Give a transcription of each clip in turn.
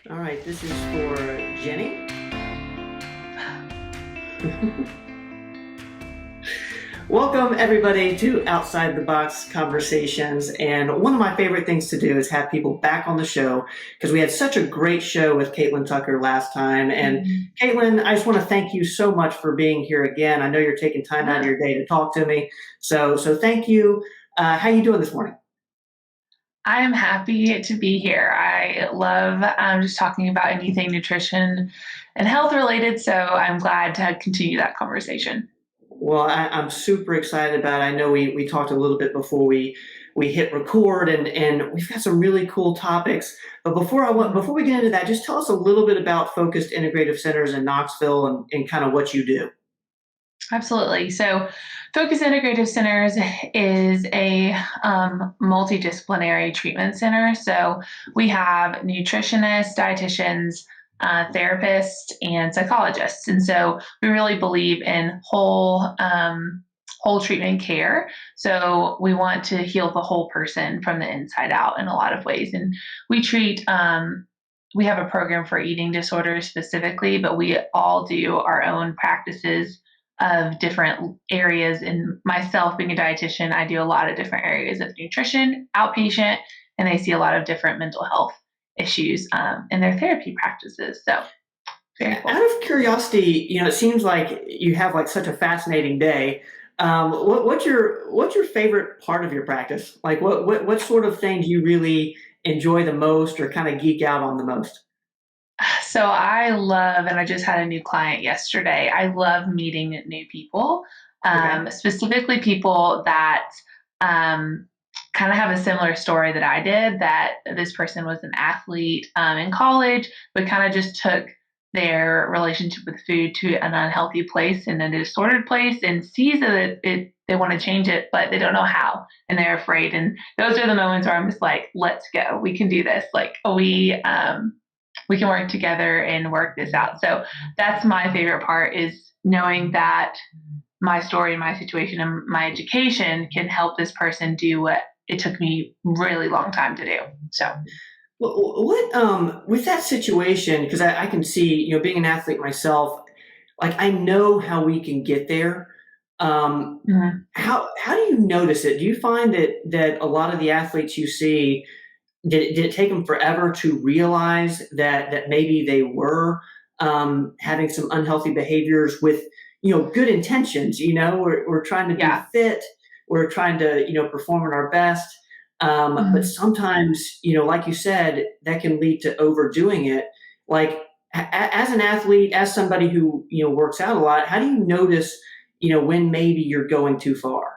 All right, this is for Jenny. Welcome, everybody, to Outside the Box Conversations. And one of my favorite things to do is have people back on the show because we had such a great show with Kaitlyn Tucker last time. And Kaitlyn, I just want to thank you so much for being here again. I know you're taking time out of your day to talk to me. So thank you. How you doing this morning? I am happy to be here. I love just talking about anything nutrition and health related. So I'm glad to continue that conversation. Well, I'm super excited about it. I know we talked a little bit before we hit record, and we've got some really cool topics. But before we get into that, just tell us a little bit about Focused Integrative Centers in Knoxville and kind of what you do. Absolutely. So, Focus Integrative Centers is a multidisciplinary treatment center. So, we have nutritionists, dietitians, therapists, and psychologists. And so, we really believe in whole treatment care. So, we want to heal the whole person from the inside out in a lot of ways. And we treat we have a program for eating disorders specifically, but we all do our own practices of different areas. And myself, being a dietitian, I do a lot of different areas of nutrition, outpatient, and I see a lot of different mental health issues in their therapy practices. So very Out cool. of curiosity, it seems like you have like such a fascinating day. What's your favorite part of your practice? Like what sort of things you really enjoy the most or kind of geek out on the most? So I love, and I just had a new client yesterday. I love meeting new people, Okay. specifically people that kind of have a similar story that I did. That this person was an athlete in college, but kind of just took their relationship with food to an unhealthy place and a disordered place, and sees that they want to change it, but they don't know how, and they're afraid. And those are the moments where I'm just like, "Let's go, we can do this." Like we can work together and work this out. So that's my favorite part is knowing that my story, my situation, and my education can help this person do what it took me really long time to do. So What with that situation? Because I can see, being an athlete myself, like I know how we can get there. mhm. How do you notice it? Do you find that a lot of the athletes you see did it take them forever to realize that maybe they were having some unhealthy behaviors with good intentions? We're trying to be Yeah. fit, we're trying to perform at our best, but Mhm. sometimes like you said, that can lead to overdoing it. Like as an athlete, as somebody who works out a lot, how do you notice when maybe you're going too far?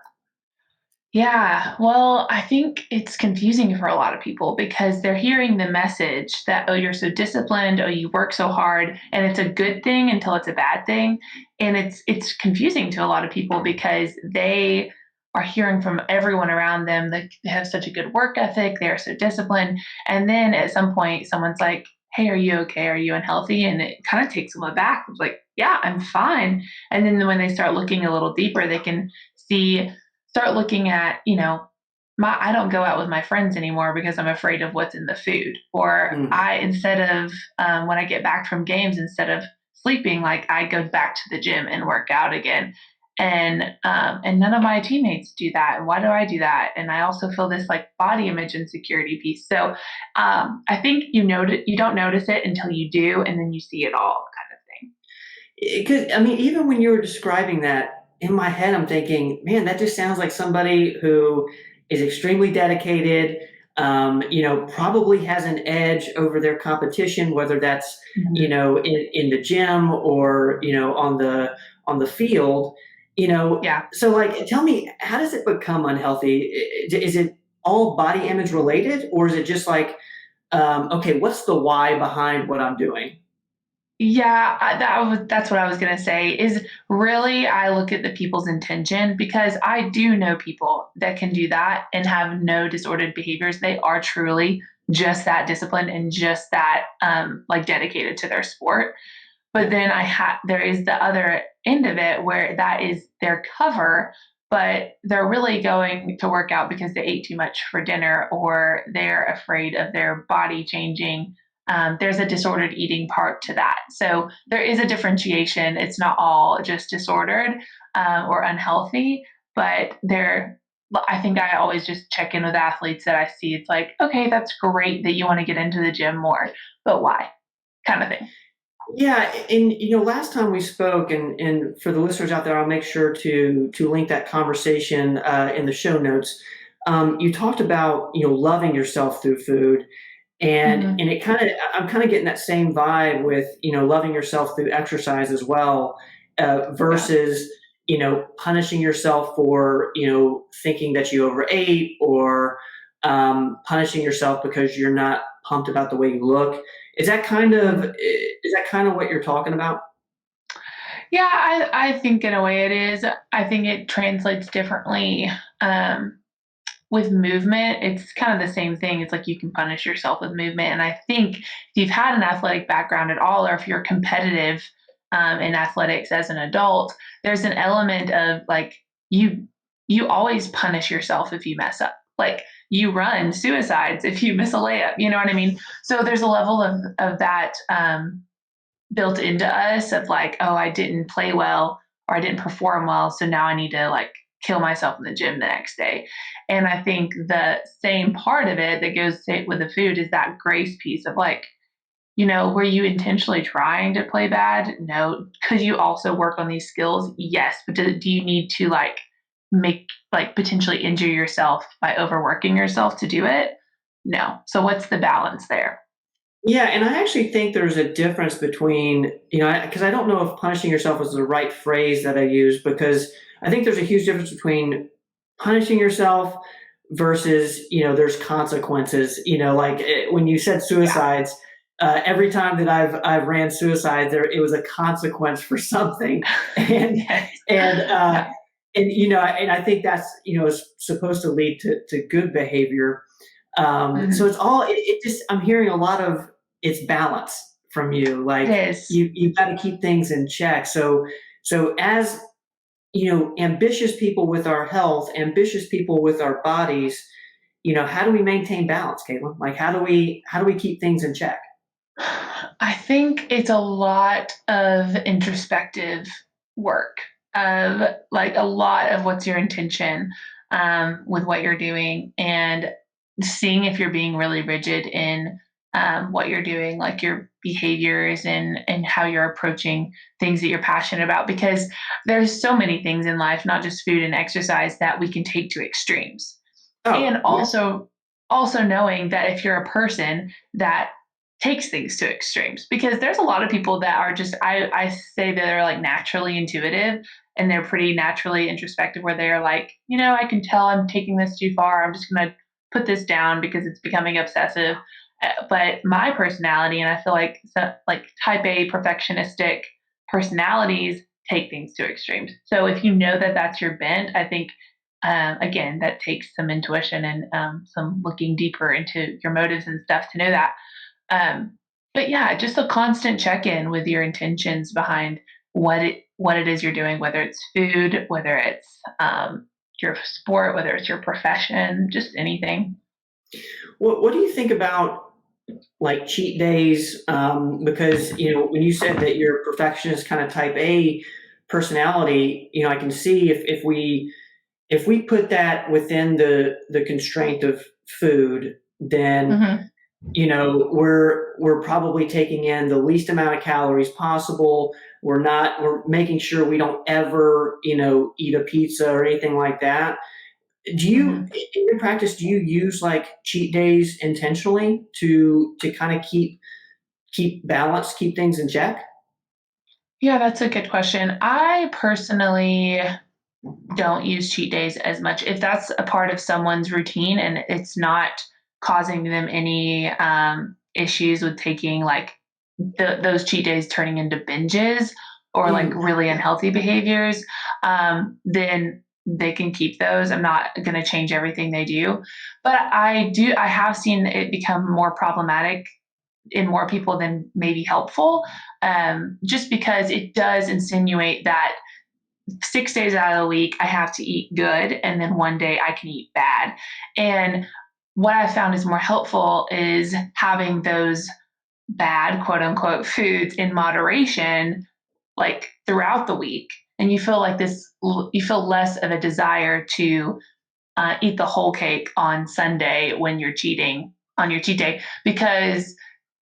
Yeah, well, I think it's confusing for a lot of people because they're hearing the message that, oh, you're so disciplined, oh, you work so hard, and it's a good thing until it's a bad thing. And it's confusing to a lot of people because they are hearing from everyone around them that they have such a good work ethic, they are so disciplined. And then at some point, someone's like, hey, are you okay? Are you unhealthy? And it kind of takes them aback. It's like, yeah, I'm fine. And then when they start looking a little deeper, they can see start looking at, my I don't go out with my friends anymore because I'm afraid of what's in the food. Or Mm. I instead of when I get back from games, instead of sleeping, like I go back to the gym and work out again. And none of my teammates do that. And why do I do that? And I also feel this like body image insecurity piece. So I think you don't notice it until you do, and then you see it all kind of thing. Because I mean, even when you were describing that in my head, I'm thinking, man, that just sounds like somebody who is extremely dedicated. Probably has an edge over their competition, whether that's Mhm. in the gym or on the field. Yeah. So like, tell me, how does it become unhealthy? Is it all body image related, or is it just like, okay, what's the why behind what I'm doing? Yeah, that's what I was gonna say is really I look at the people's intention because I do know people that can do that and have no disordered behaviors. They are truly just that disciplined and just that like dedicated to their sport. But Yeah. then there is the other end of it where that is their cover, but they're really going to work out because they ate too much for dinner or they're afraid of their body changing there's a disordered eating part to that. So there is a differentiation. It's not all just disordered or unhealthy, but I think I always just check in with athletes that I see. It's like, okay, that's great that you want to get into the gym more, but why? Kind of thing. Yeah, and last time we spoke, and for the listeners out there, I'll make sure to link that conversation in the show notes. You talked about loving yourself through food, and Hmm. it I'm kind of getting that same vibe with loving yourself through exercise as well, Yeah. versus punishing yourself for thinking that you overate, or punishing yourself because you're not pumped about the way you look. Is that kind of what you're talking about? Yeah, I think in a way it is. I think it translates differently with movement. It's kind of the same thing. It's like you can punish yourself with movement. And I think if you've had an athletic background at all, or if you're competitive in athletics as an adult, there's an element of like you you always punish yourself if you mess up. Like you run suicides if you miss a layup. You know what I mean? So there's a level of that. Built into us of like, oh, I didn't play well or I didn't perform well. So now I need to like kill myself in the gym the next day. And I think the same part of it that goes with the food is that grace piece of like, were you intentionally trying to play bad? No. Could you also work on these skills? Yes. But do you need to like make like potentially injure yourself by overworking yourself to do it? No. So what's the balance there? Yeah, and I actually think there's a difference between, because I don't know if punishing yourself is the right phrase that I use, because I think there's a huge difference between punishing yourself versus, there's consequences. Like when you said Yeah. suicides, every time that I've ran suicide, it was a consequence for something, and Yes. and uh, Yeah. and I think that's is supposed to lead to good behavior. So Mhm. it's all it just I'm hearing a lot of it's balance from you. It Like is. you've got to keep things in check. So as ambitious people with our health, ambitious people with our bodies, how do we maintain balance, Caitlin? Like how do we keep things in check? I think it's a lot of introspective work of like a lot of what's your intention with what you're doing and seeing if you're being really rigid in what you're doing, like your behaviors and how you're approaching things that you're passionate about. Because there's so many things in life, not just food and exercise, that we can take to extremes. And Oh, yeah. also knowing that if you're a person that takes things to extremes, because there's a lot of people that are just I say that they're like naturally intuitive and they're pretty naturally introspective where they're like, I can tell I'm taking this too far. I'm just going to put this down because it's becoming obsessive. But my personality, and I feel like like type A perfectionistic personalities take things to extremes. So if you know that that's your bent, I think again, that takes some intuition and some looking deeper into your motives and stuff to know that. But yeah, just a constant check in with your intentions behind what it is you're doing, whether it's food, whether it's your sport, whether it's your profession, just anything. What do you think about like cheat days? Because when you said that you're a perfectionist kind of type A personality, I can see if we put that within the constraint of food, then Hmm. we're probably taking in the least amount of calories possible. We're making sure we don't ever eat a pizza or anything like that. Do you, Hmm. in your practice, do you use like cheat days intentionally to kind of keep balance, keep things in check? Yeah, that's a good question. I personally don't use cheat days as much. If that's a part of someone's routine and it's not causing them any issues with taking like those cheat days turning into binges or like Mm, really yeah. unhealthy behaviors, then they can keep those. I'm not going to change everything they do, but I have seen it become more problematic in more people than maybe helpful, just because it does insinuate that 6 days out of the week, I have to eat good, and then one day I can eat bad. And what I found is more helpful is having those bad, quote unquote, foods in moderation, like throughout the week. And you feel like you feel less of a desire to eat the whole cake on Sunday when you're cheating on your cheat day, because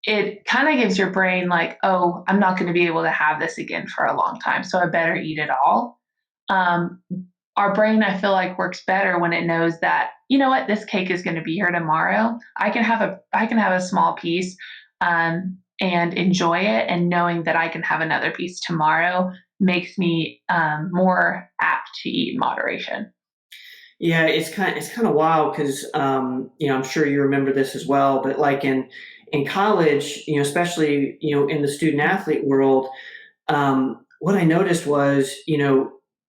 it kind of gives your brain like, oh, I'm not going to be able to have this again for a long time, so I better eat it all. Um, our brain, I feel like, works better when it knows that, you know what, this cake is going to be here tomorrow. I can have a small piece and enjoy it, and knowing that I can have another piece tomorrow makes me more apt to eat in moderation. Yeah, it's kind of wild because I'm sure you remember this as well, but like in college, especially in the student athlete world, what I noticed was,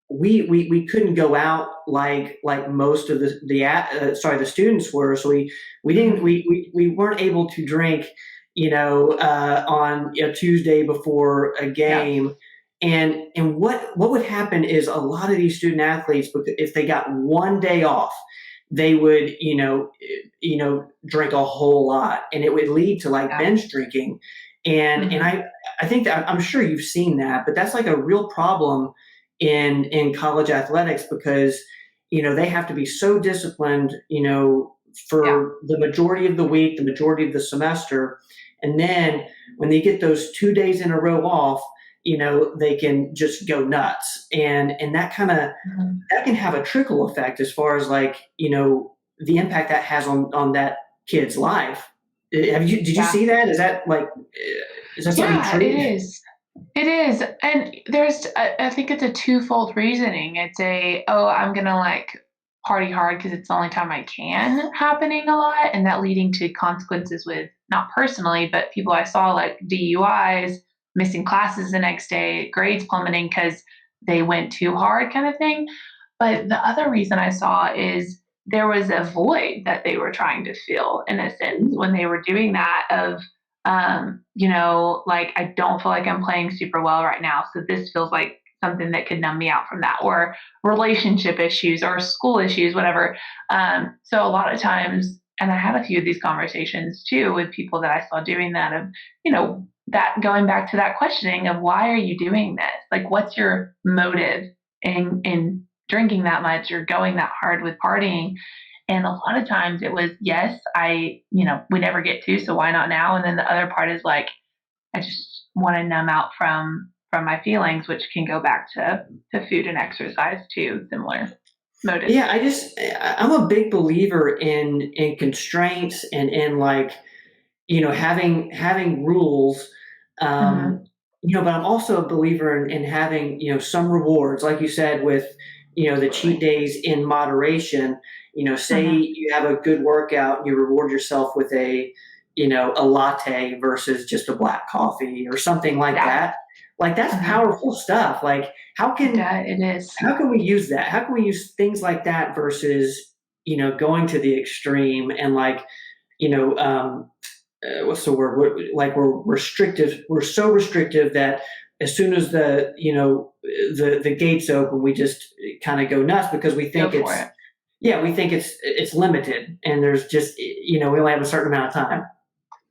we couldn't go out like most of the students were. So we didn't Mhm. we weren't able to drink, on a Tuesday before a Yeah. game. And what would happen is a lot of these student athletes, if they got one day off, they would drink a whole lot, and it would lead to like Yeah. binge drinking. And Hmm. I think that I'm sure you've seen that, but that's like a real problem in college athletics because they have to be so disciplined, Yeah. for the majority of the week, the majority of the semester, and then when they get those 2 days in a row off, they can just go nuts, and Mhm. that can have a trickle effect as far as like the impact that has on that kid's life. Did you Yeah. see that? Is that something Yeah, it true? is. It is. And I think it's a twofold reasoning. It's oh, I'm going to like party hard because it's the only time I can happening a lot. And that leading to consequences with not personally, but people I saw like DUIs, missing classes the next day, grades plummeting because they went too hard kind of thing. But the other reason I saw is there was a void that they were trying to fill in a sense when they were doing that of like I don't feel like I'm playing super well right now. So this feels like something that could numb me out from that, or relationship issues or school issues, whatever. So a lot of times, and I had a few of these conversations too with people that I saw doing that of, that going back to that questioning of why are you doing this? Like, what's your motive in drinking that much or going that hard with partying? And a lot of times it was, yes, we never get to, so why not now? And then the other part is like, I just want to numb out from my feelings, which can go back to food and exercise too, similar motives. Yeah, I'm a big believer in constraints and in like having rules. Mm-hmm. um but I'm also a believer in having some rewards, like you said, with the cheat Absolutely. days in moderation. Say Mm-hmm. you have a good workout, you reward yourself with a latte versus just a black coffee or something like Yeah. that. Like that's Mm-hmm. powerful stuff. Like It is. how can we use that? How can we use things like that versus going to the extreme and like you know what's the word? Like we're restrictive. We're so restrictive that as soon as the gates open, we just kind of go nuts because we Go think for it. it's limited, and there's just we only have a certain amount of time.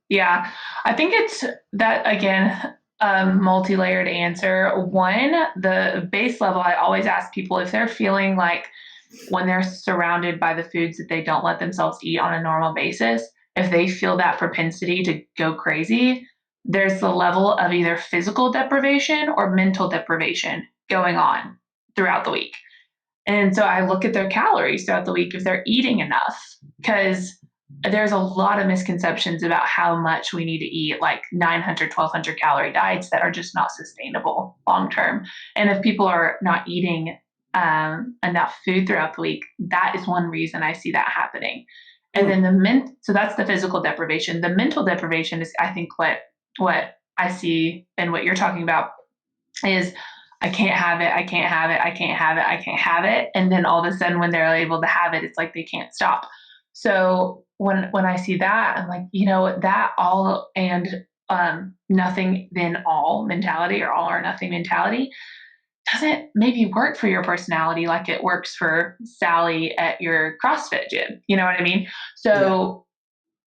Yeah, I think it's that again, multi layered answer. One, the base level, I always ask people if they're feeling like when they're surrounded by the foods that they don't let themselves eat on a normal basis, if they feel that propensity to go crazy, there's the level of either physical deprivation or mental deprivation going on throughout the week. And so I look at their calories throughout the week if they're eating enough, because there's a lot of misconceptions about how much we need to eat, like 900, 1200 calorie diets that are just not sustainable long term. And if people are not eating enough food throughout the week, that is one reason I see that happening. And then Hmm. so that's the physical deprivation. The mental deprivation is, I think, what I see and what you're talking about is I can't have it, I can't have it, I can't have it, I can't have it. And then all of a sudden when they're able to have it, it's like they can't stop. So when I see that, I'm like, that all and nothing then all mentality or all or nothing mentality doesn't maybe work for your personality like it works for Sally at your CrossFit gym. You know what I mean? Yeah. So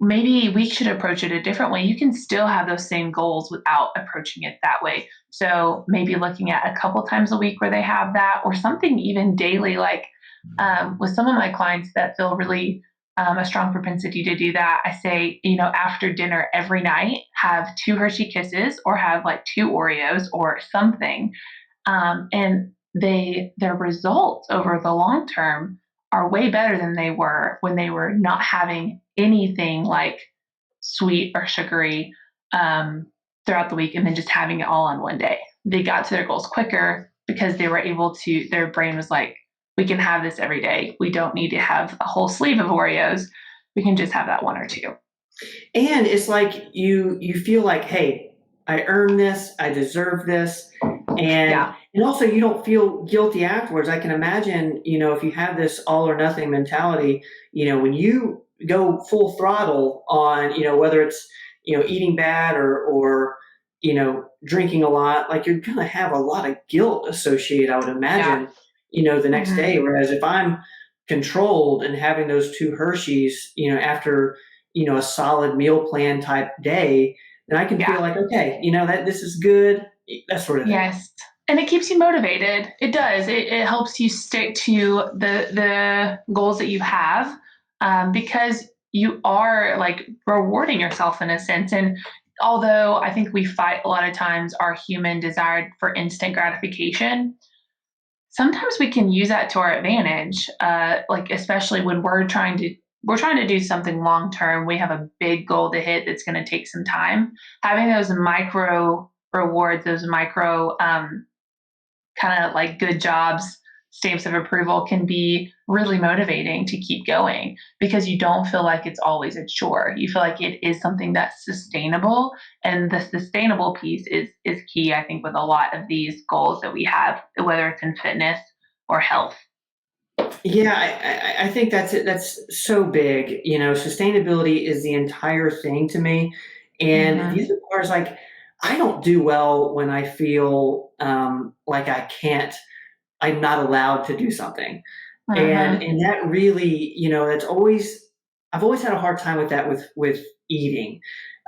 maybe we should approach it a different way. You can still have those same goals without approaching it that way. So maybe looking at a couple times a week where they have that, or something even daily, like with some of my clients that feel really a strong propensity to do that. I say, after dinner every night, have 2 Hershey Kisses or have like 2 Oreos or something. And their results over the long term are way better than they were when they were not having anything like sweet or sugary throughout the week and then just having it all on one day. They got to their goals quicker because they were able to, their brain was like, we can have this every day. We don't need to have a whole sleeve of Oreos. We can just have that 1 or 2. And it's like you feel like, hey, I earned this, I deserve this, and Yeah. and also you don't feel guilty afterwards. I can imagine, if you have this all or nothing mentality, when you go full throttle on, whether it's eating bad or drinking a lot, like you're gonna have a lot of guilt associated, I would Yeah. imagine, the next Mm-hmm. day. Whereas if I'm controlled and having those 2 Hershey's, after a solid meal plan type day, then I can feel Yeah. like, okay, that this is good, that sort of thing. Yes. And it keeps you motivated. It does. It helps you stick to the goals that you have because you are like rewarding yourself in a sense. And although I think we fight a lot of times our human desire for instant gratification, sometimes we can use that to our advantage. Like especially when we're trying to do something long term. We have a big goal to hit that's going to take some time. Having those micro rewards, those micro kind of like good jobs, stamps of approval can be really motivating to keep going because you don't feel like it's always a chore. You feel like it is something that's sustainable. And the sustainable piece is key, I think, with a lot of these goals that we have, whether it's in fitness or health. Yeah, I think that's it. That's so big. Sustainability is the entire thing to me. And Mm-hmm. the other part is like, I don't do well when I feel like I'm not allowed to do something. And Mm-hmm. and that really, it's always I've always had a hard time with that with eating.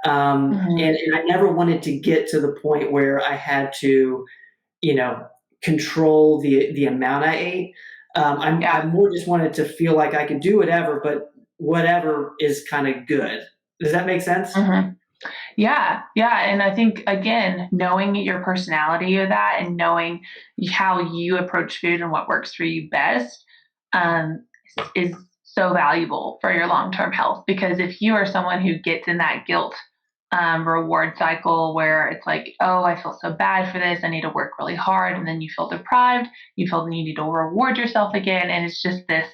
Mm-hmm. And I never wanted to get to the point where I had to, you know, control the amount I ate. I Yeah. more just wanted to feel like I could do whatever, but whatever is kind of good. Does that make sense? Mm-hmm. Yeah, yeah. And I think, again, knowing your personality of that and knowing how you approach food and what works for you best um, is so valuable for your long term health. Because if you are someone who gets in that guilt reward cycle where it's like, oh, I feel so bad for this, I need to work really hard, and then you feel deprived, you feel you need to reward yourself again. And it's just this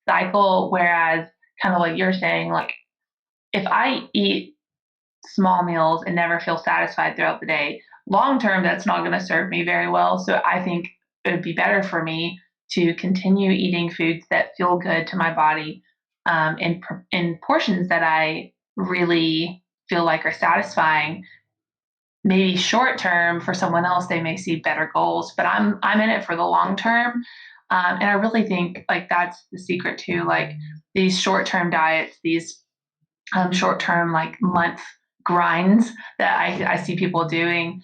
cycle. Whereas, kind of like you're saying, like, if I eat small meals and never feel satisfied throughout the day. Long term, that's not going to serve me very well. So I think it would be better for me to continue eating foods that feel good to my body in portions that I really feel like are satisfying. Maybe short term for someone else, they may see better goals, but I'm in it for the long term. And I really think like that's the secret too. Like these short term diets, these short term like month grinds that I see people doing,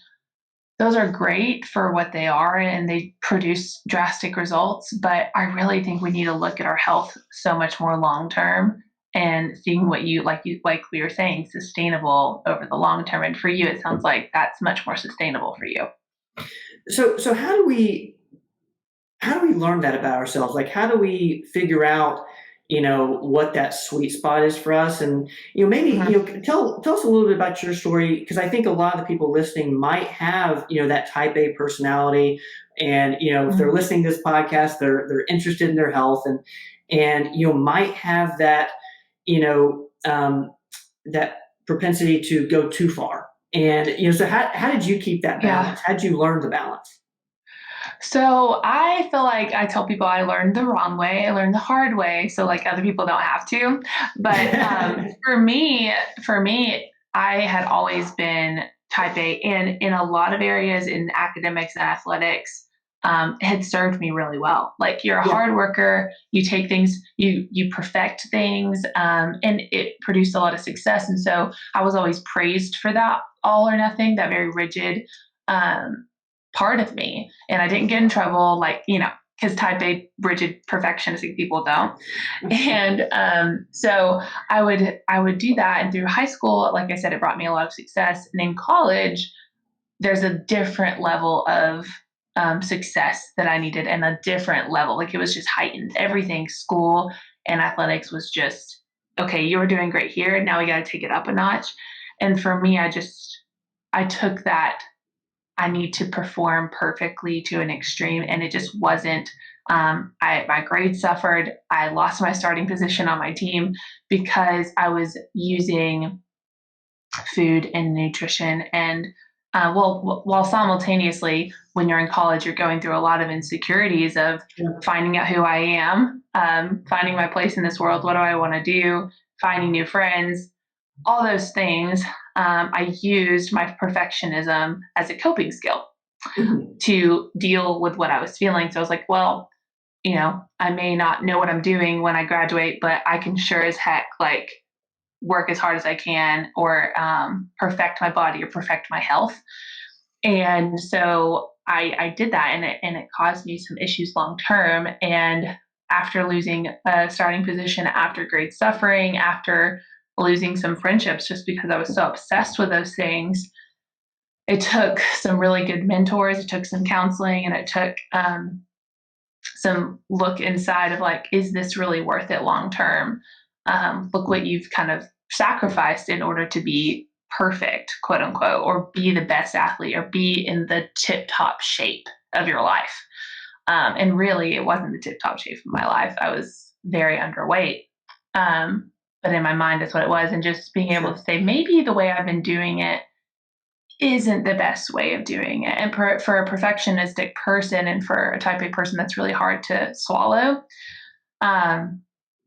those are great for what they are and they produce drastic results. But I really think we need to look at our health so much more long term and seeing what you like we were saying, sustainable over the long term. And for you, it sounds like that's much more sustainable for you. So how do we learn that about ourselves? Like, how do we figure out, what that sweet spot is for us? And, maybe, Mhm. tell us a little bit about your story, because I think a lot of the people listening might have, that type A personality. And, if they're Mhm. listening to this podcast, they're interested in their health and, might have that, you know, um, that propensity to go too far. And, so how did you keep that Yeah. balance? How did you learn the balance? So I feel like I tell people I learned the wrong way. I learned the hard way, so like other people don't have to. But for me, I had always been type A, and in a lot of areas in academics and athletics, had served me really well. Like you're a Yeah. hard worker, you take things, you perfect things, and it produced a lot of success. And so I was always praised for that all or nothing, that very rigid um, part of me. And I didn't get in trouble, like, because type A rigid perfectionistic people don't. And so I would do that. And through high school, like I said, it brought me a lot of success. And in college, there's a different level of success that I needed, and a different level. Like it was just heightened. Everything, school and athletics, was just okay. You were doing great here. Now we got to take it up a notch. And for me, I took that I need to perform perfectly to an extreme, and it just wasn't. My grades suffered. I lost my starting position on my team because I was using food and nutrition and while simultaneously, when you're in college, you're going through a lot of insecurities of Yeah. finding out who I am, finding my place in this world, what do I want to do, finding new friends, all those things. I used my perfectionism as a coping skill Mhm. to deal with what I was feeling. So I was like, well, I may not know what I'm doing when I graduate, but I can sure as heck like work as hard as I can, or perfect my body or perfect my health. And so I did that, and it caused me some issues long term. And after losing a starting position, after great suffering, after losing some friendships just because I was so obsessed with those things, it took some really good mentors, it took some counseling, and it took some look inside of like, is this really worth it long term? Look what you've kind of sacrificed in order to be perfect, quote unquote, or be the best athlete, or be in the tip top shape of your life. And really, it wasn't the tip top shape of my life. I was very underweight. But in my mind, that's what it was. And just being able Sure. to say, maybe the way I've been doing it isn't the best way of doing it. And for a perfectionistic person, and for a type A person, that's really hard to swallow. Um,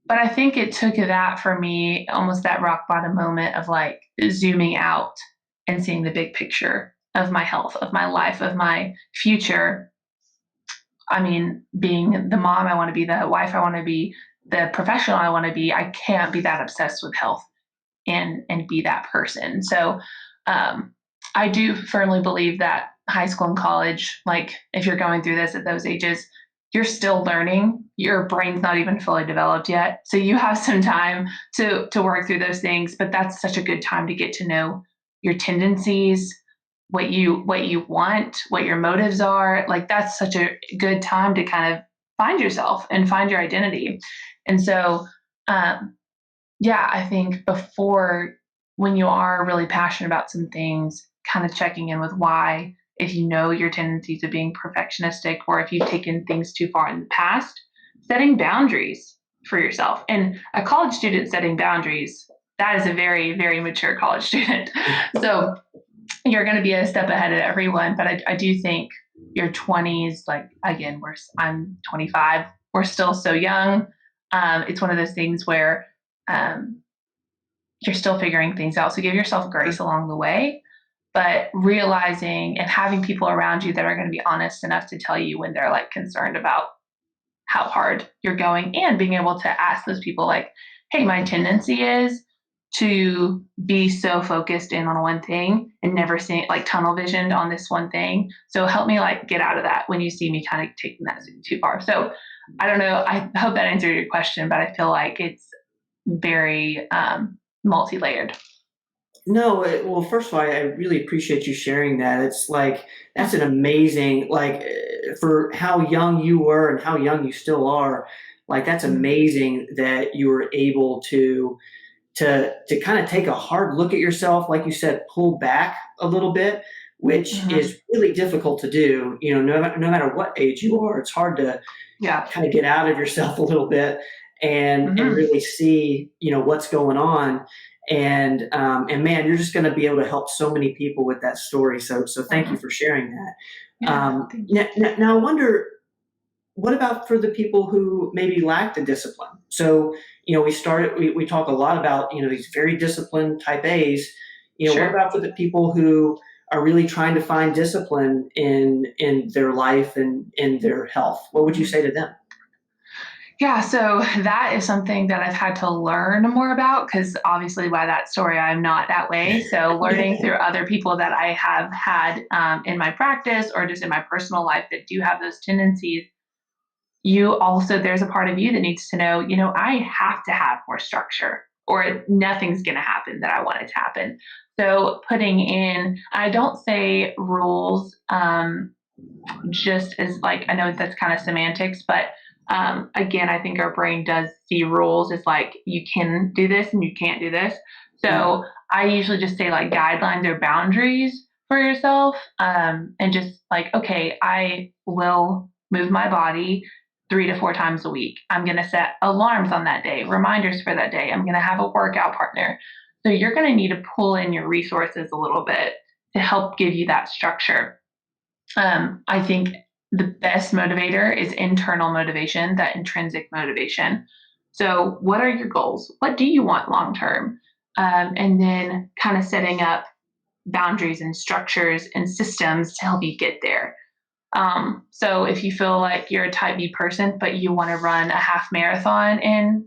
but I think it took that for me, almost that rock bottom moment of like zooming out and seeing the big picture of my health, of my life, of my future. I mean, being the mom I want to be, the wife I want to be, the professional I want to be, I can't be that obsessed with health and be that person. So I do firmly believe that high school and college, like if you're going through this at those ages, you're still learning. Your brain's not even fully developed yet. So you have some time to work through those things, but that's such a good time to get to know your tendencies, what you want, what your motives are. Like that's such a good time to kind of find yourself and find your identity. And so um, yeah, I think before, when you are really passionate about some things, kind of checking in with why, if you know your tendencies of being perfectionistic, or if you've taken things too far in the past, setting boundaries for yourself. And a college student setting boundaries, that is a very, very mature college student. So you're going to be a step ahead of everyone. But I do think your 20s, like again, I'm 25, we're still so young. It's one of those things where um, you're still figuring things out. So give yourself grace along the way, but realizing and having people around you that are going to be honest enough to tell you when they're like concerned about how hard you're going, and being able to ask those people like, hey, my tendency is to be so focused in on one thing and never seeing like tunnel visioned on this one thing. So help me like get out of that when you see me kind of taking that too far. So I don't know. I hope that answered your question, but I feel like it's very multi-layered. No, well, first of all, I really appreciate you sharing that. It's like that's an amazing, like, for how young you were and how young you still are. Like, that's amazing that you were able to kind of take a hard look at yourself, like you said, pull back a little bit, which Mm-hmm. is really difficult to do. No matter what age you are, it's hard to Yeah. kind of get out of yourself a little bit and Mm-hmm. really see what's going on. And man, you're just going to be able to help so many people with that story. So thank you Uh-huh. for sharing that. Yeah. Thank you. Now I wonder, what about for the people who maybe lack the discipline? So, we talk a lot about, these very disciplined type A's. What Sure. about for the people who are really trying to find discipline in their life and in their health? What would you say to them? Yeah, so that is something that I've had to learn more about because obviously, by that story, I'm not that way. So, learning through other people that I have had in my practice or just in my personal life that do have those tendencies, you also, there's a part of you that needs to know, I have to have more structure or nothing's going to happen that I want it to happen. So, putting in, I don't say rules just as like, I know that's kind of semantics, but again, I think our brain does see rules as like you can do this and you can't do this. Yeah. So I usually just say like guidelines or boundaries for yourself, and just like, okay, I will move my body 3 to 4 times a week. I'm going to set alarms on that day, reminders for that day. I'm going to have a workout partner. So you're going to need to pull in your resources a little bit to help give you that structure. I think the best motivator is internal motivation, that intrinsic motivation. So, what are your goals? What do you want long term? And then kind of setting up boundaries and structures and systems to help you get there. So, if you feel like you're a type B person, but you want to run a half marathon in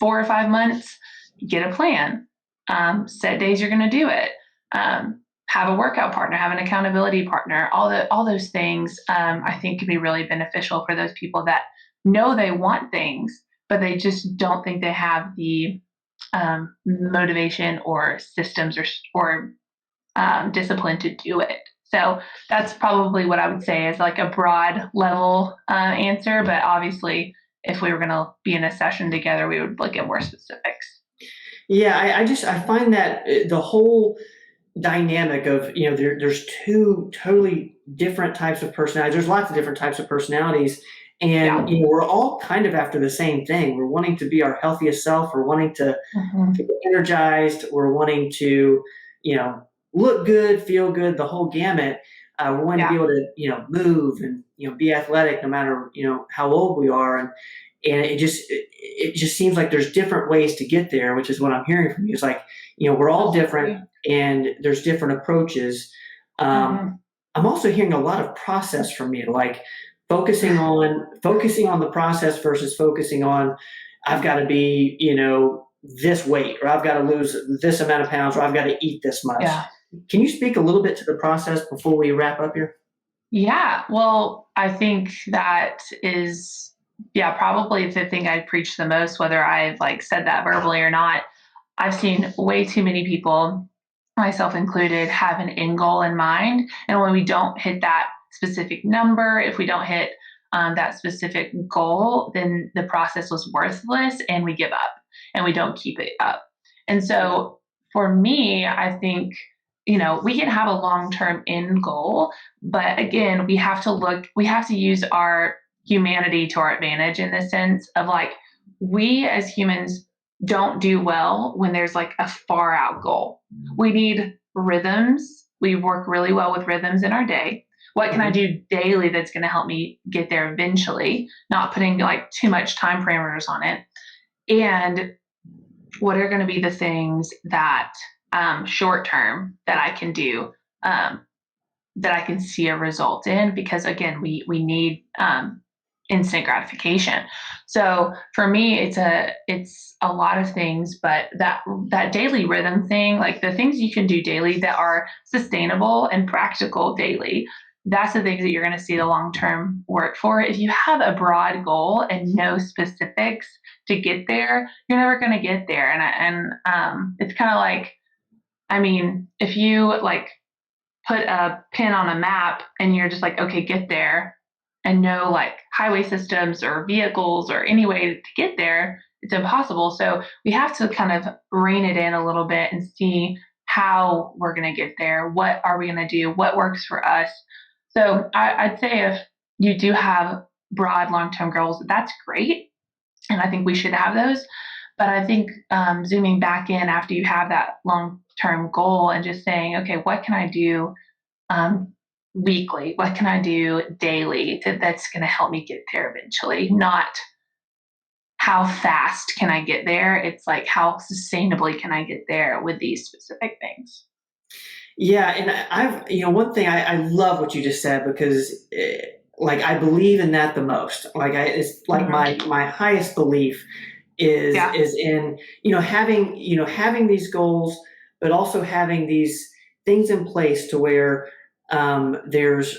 4 or 5 months, get a plan. Set days you're going to do it. Have a workout partner, have an accountability partner. All those things, I think can be really beneficial for those people that know they want things, but they just don't think they have the motivation or systems or discipline to do it. So that's probably what I would say is like a broad level answer. But obviously, if we were going to be in a session together, we would look at more specifics. Yeah, I find that the whole dynamic of, there's two totally different types of personalities. There's lots of different types of personalities, and Yeah. we're all kind of after the same thing. We're wanting to be our healthiest self. We're wanting to Mhm. feel energized. We're wanting to, you know, look good, feel good, the whole gamut. We're wanting to be Yeah. able to, move and be athletic no matter how old we are, and it just seems like there's different ways to get there, which is what I'm hearing from you. It's like we're all different, Absolutely. and there's different approaches. Um, Mhm. I'm also hearing a lot of process from you, like focusing on the process versus focusing on I've got to be this weight, or I've got to lose this amount of pounds, or I've got to eat this much. Yeah. Can you speak a little bit to the process before we wrap up here? Yeah. Well, I think that is, yeah, probably the thing I preach the most, whether I've like said that verbally or not. I've seen way too many people, myself included, have an end goal in mind. And when we don't hit that specific number, if we don't hit that specific goal, then the process was worthless and we give up and we don't keep it up. And so for me, I think, we can have a long term end goal, but again, we have to use our humanity to our advantage in the sense of like, we as humans don't do well when there's like a far out goal. We need rhythms. We work really well with rhythms in our day. What can I Mhm. do daily that's going to help me get there eventually, not putting like too much time parameters on it? And what are going to be the things that short term that I can do, um, that I can see a result in? Because again, we need instant gratification. So for me, it's a lot of things, but that daily rhythm thing, like the things you can do daily that are sustainable and practical daily, that's the things that you're going to see the long term work for. If you have a broad goal and no specifics to get there, you're never going to get there. And it's kind of like, I mean, if you like put a pin on a map and you're just like, okay, get there, and no like highway systems or vehicles or any way to get there, it's impossible. So we have to kind of rein it in a little bit and see how we're going to get there. What are we going to do? What works for us? So I'd say if you do have broad long term goals, that's great. And I think we should have those. But I think zooming back in after you have that long term goal and just saying, okay, what can I do um, weekly? What can I do daily that's going to help me get there eventually? Not how fast can I get there? It's like how sustainably can I get there with these specific things? Yeah, and one thing I love what you just said because, like, I believe in that the most. Like, it's like Mhm. my highest belief is Yeah. is in having these goals, but also having these things in place to where there's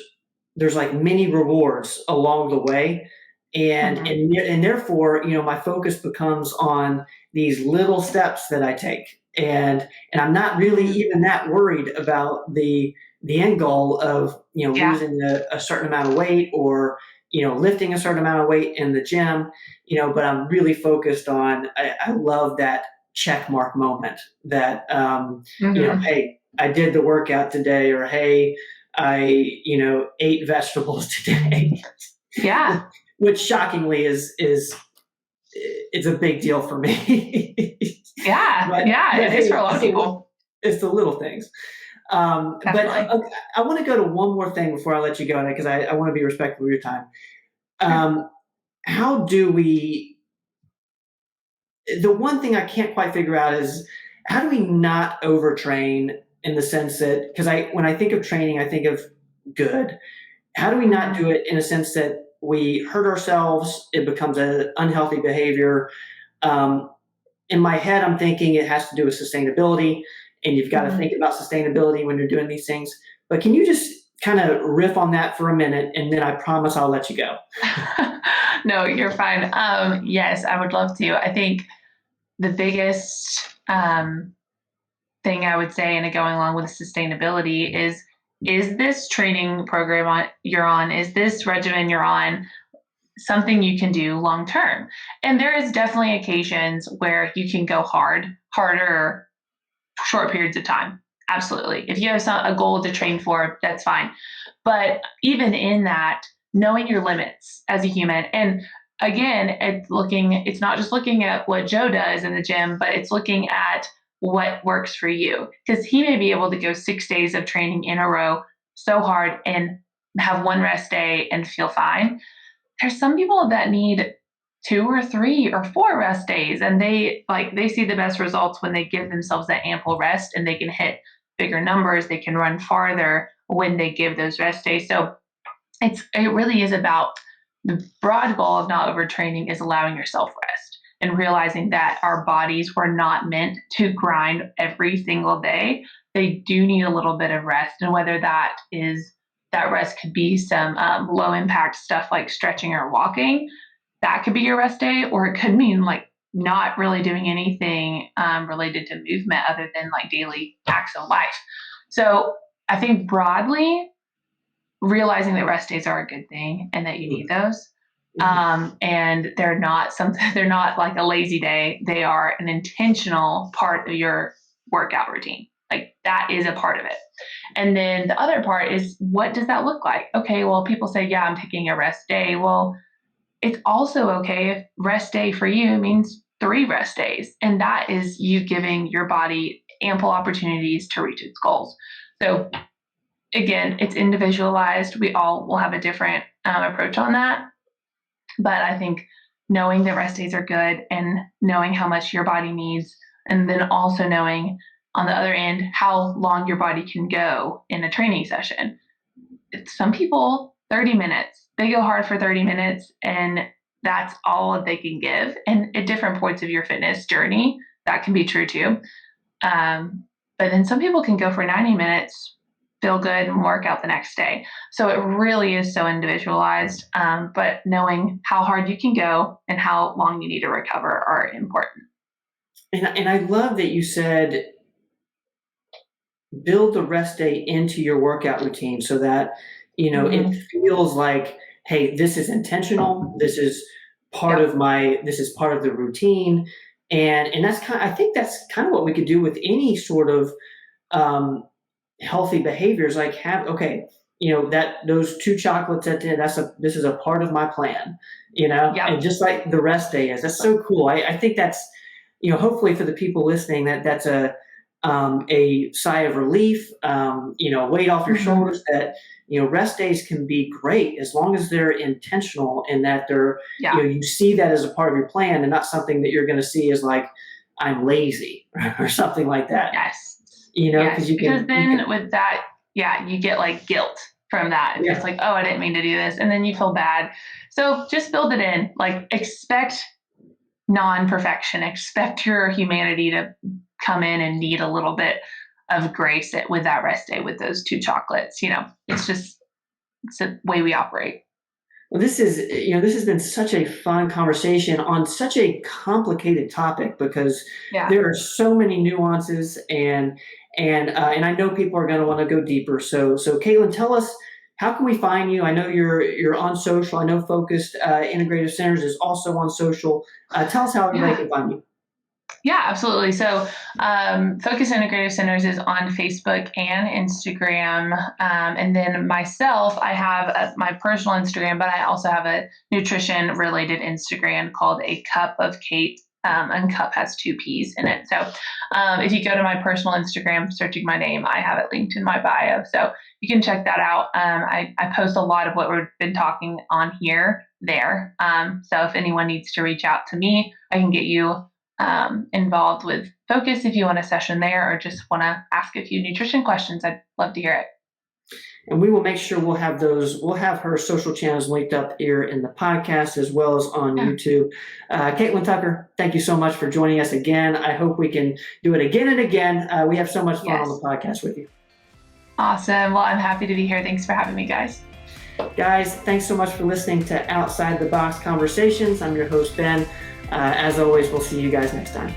like many rewards along the way, Mhm. and therefore my focus becomes on these little steps that I take, and I'm not really Mhm. even that worried about the end goal of Yeah. losing a certain amount of weight, or lifting a certain amount of weight in the gym, but I'm really focused on, I love that check mark moment that, Mhm. hey, I did the workout today, or hey, I ate vegetables today, Yeah. which shockingly is it's a big deal for me. Yeah. but Yeah. but It is for hey, a lot of people. it's the little things. But Definitely. okay, I want to go to one more thing before I let you go, because I want to be respectful of your time. Um, how do we? The one thing I can't quite figure out is, how do we not overtrain, in the sense that, because when I think of training, I think of good. How do we not Mhm. do it in a sense that we hurt ourselves? It becomes an unhealthy behavior. Um, in my head, I'm thinking it has to do with sustainability, and you've got to Mhm. think about sustainability when you're doing these things. But can you just kind of riff on that for a minute, and then I promise I'll let you go. No, you're fine. Yes, I would love to. I think the biggest thing I would say, and going along with sustainability, is this training program you're on, is this regimen you're on something you can do long term? And there is definitely occasions where you can go harder, short periods of time. Absolutely. If you have a goal to train for, that's fine. But even in that, knowing your limits as a human, and again, it's not just looking at what Joe does in the gym, but it's looking at what works for you. Because he may be able to go 6 days of training in a row so hard and have one rest day and feel fine. There's some people that need 2 or 3 or 4 rest days, and they see the best results when they give themselves that ample rest, and they can hit bigger numbers, they can run farther when they give those rest days. So it really is about, the broad goal of not overtraining is allowing yourself rest and realizing that our bodies were not meant to grind every single day. They do need a little bit of rest, and whether that rest could be some low impact stuff like stretching or walking, that could be your rest day, or it could mean like not really doing anything related to movement other than like daily acts of life. So I think broadly, realizing that rest days are a good thing and that you need those. Mhm. And they're not something, they're not like a lazy day. They are an intentional part of your workout routine. Like that is a part of it. And then the other part is, what does that look like? Okay, well, people say, yeah, I'm taking a rest day. Well, it's also okay if rest day for you means 3 rest days. And that is you giving your body ample opportunities to reach its goals. So again, it's individualized. We all will have a different approach on that. But I think knowing that rest days are good and knowing how much your body needs, and then also knowing on the other end how long your body can go in a training session. Some people, 30 minutes, they go hard for 30 minutes and that's all they can give. And at different points of your fitness journey, that can be true too. Um, but then some people can go for 90 minutes, feel good, and work out the next day. So it really is so individualized. But knowing how hard you can go and how long you need to recover are important. And I love that you said build the rest day into your workout routine, so that it Mm-hmm. feels like, hey, this is intentional, Yep. this is part of the routine. And I think that's kind of what we could do with any sort of um, healthy behaviors. Like, have, okay, that those 2 chocolates at the end, this is a part of my plan, and Yep. just like the rest day is. That's so cool. I think that's, hopefully for the people listening, that's a sigh of relief, weight off your Mm-hmm. shoulders, that rest days can be great as long as they're intentional, and that they're, Yeah. you see that as a part of your plan, and not something that you're going to see as like, I'm lazy or something like that. Yes. Yes, because then with that, you get like guilt from that. Yeah. It's like, oh, I didn't mean to do this. And then you feel bad. So just build it in. Like, expect non-perfection. Expect your humanity to come in and need a little bit of grace with that rest day with those 2 chocolates. It's the way we operate. Well, this has been such a fun conversation on such a complicated topic because there are so many nuances and I know people are going to want to go deeper. So Kaitlyn, tell us, how can we find you? I know you're on social. I know Focused Integrative Centers is also on social. Tell us how everybody can find you. Yeah, absolutely. So, Focus Integrative Centers is on Facebook and Instagram. And then myself, I have my personal Instagram, but I also have a nutrition related Instagram called A Cup of Kate. And cup has 2 P's in it. So, if you go to my personal Instagram, searching my name, I have it linked in my bio. So you can check that out. I post a lot of what we've been talking on here there. So if anyone needs to reach out to me, I can get you involved with Focus if you want a session there or just want to ask a few nutrition questions. I'd love to hear it. And we will make sure we'll have her social channels linked up here in the podcast as well as on YouTube. Kaitlyn Tucker, thank you so much for joining us again. I hope we can do it again and again. We have so much fun on the podcast with you. Awesome. Well, I'm happy to be here. Thanks for having me, guys. Guys, thanks so much for listening to Outside the Box Conversations. I'm your host, Ben. As always, we'll see you guys next time.